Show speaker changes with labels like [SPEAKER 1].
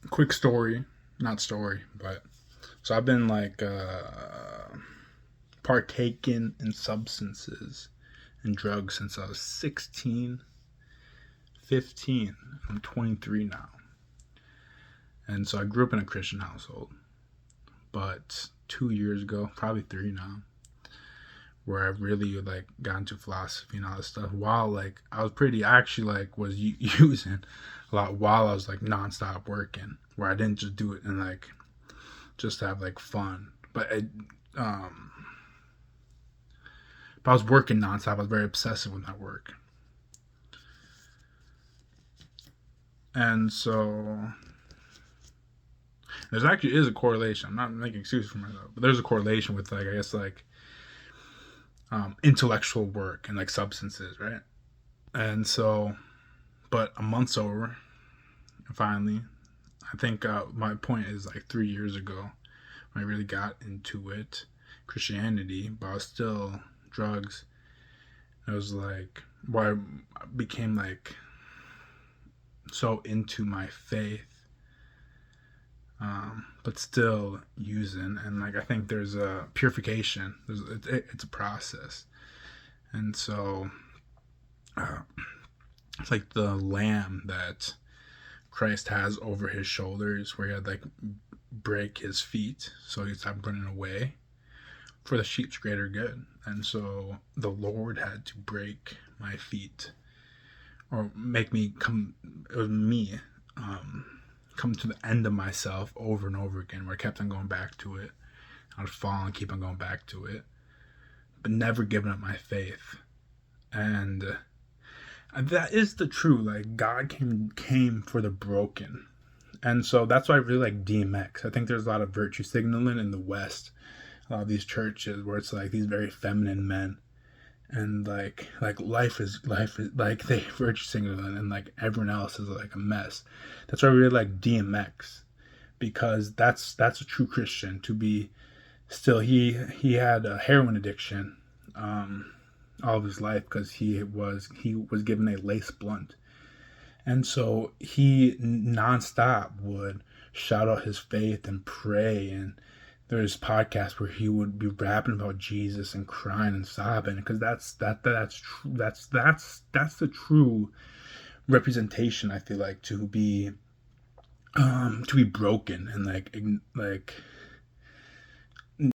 [SPEAKER 1] quick story, not story, but so I've been like partaking in substances and drugs since I was 16, 15. I'm 23 now. And so I grew up in a Christian household. But 2 years ago, probably three now, where I really like got into philosophy and all this stuff. While like I was pretty, I actually like was using a lot while I was like nonstop working, where I didn't just do it and like just have like fun. Um, but I was working nonstop. I was very obsessive with my work, and so there's actually is a correlation. I'm not making excuses for myself, but there's a correlation with like I guess like intellectual work and like substances, right? And so, but a month's over, and finally, I think my point is like 3 years ago when I really got into it, Christianity, but I was still drugs. It was like why I became like so into my faith, but still using. And like I think there's a purification. It's a process, and so uh, it's like the lamb that Christ has over his shoulders, where he had like break his feet so he stopped running away for the sheep's greater good. And so the Lord had to break my feet or make me come, it was me, um, come to the end of myself over and over again, where I kept on going back to it. I would fall and keep on going back to it, but never giving up my faith. And that is the truth. Like God came for the broken, and so that's why I really like DMX. I think there's a lot of virtue signaling in the West. A lot of these churches where it's like these very feminine men, and like life is like they virtue signaling, and like everyone else is like a mess. That's why I really like DMX, because that's a true Christian to be. Still, he had a heroin addiction, um, all of his life because he was given a lace blunt, and so he nonstop would shout out his faith and pray. And there's podcasts where he would be rapping about Jesus and crying and sobbing, because that's true. That's the true representation. I feel like to be broken and like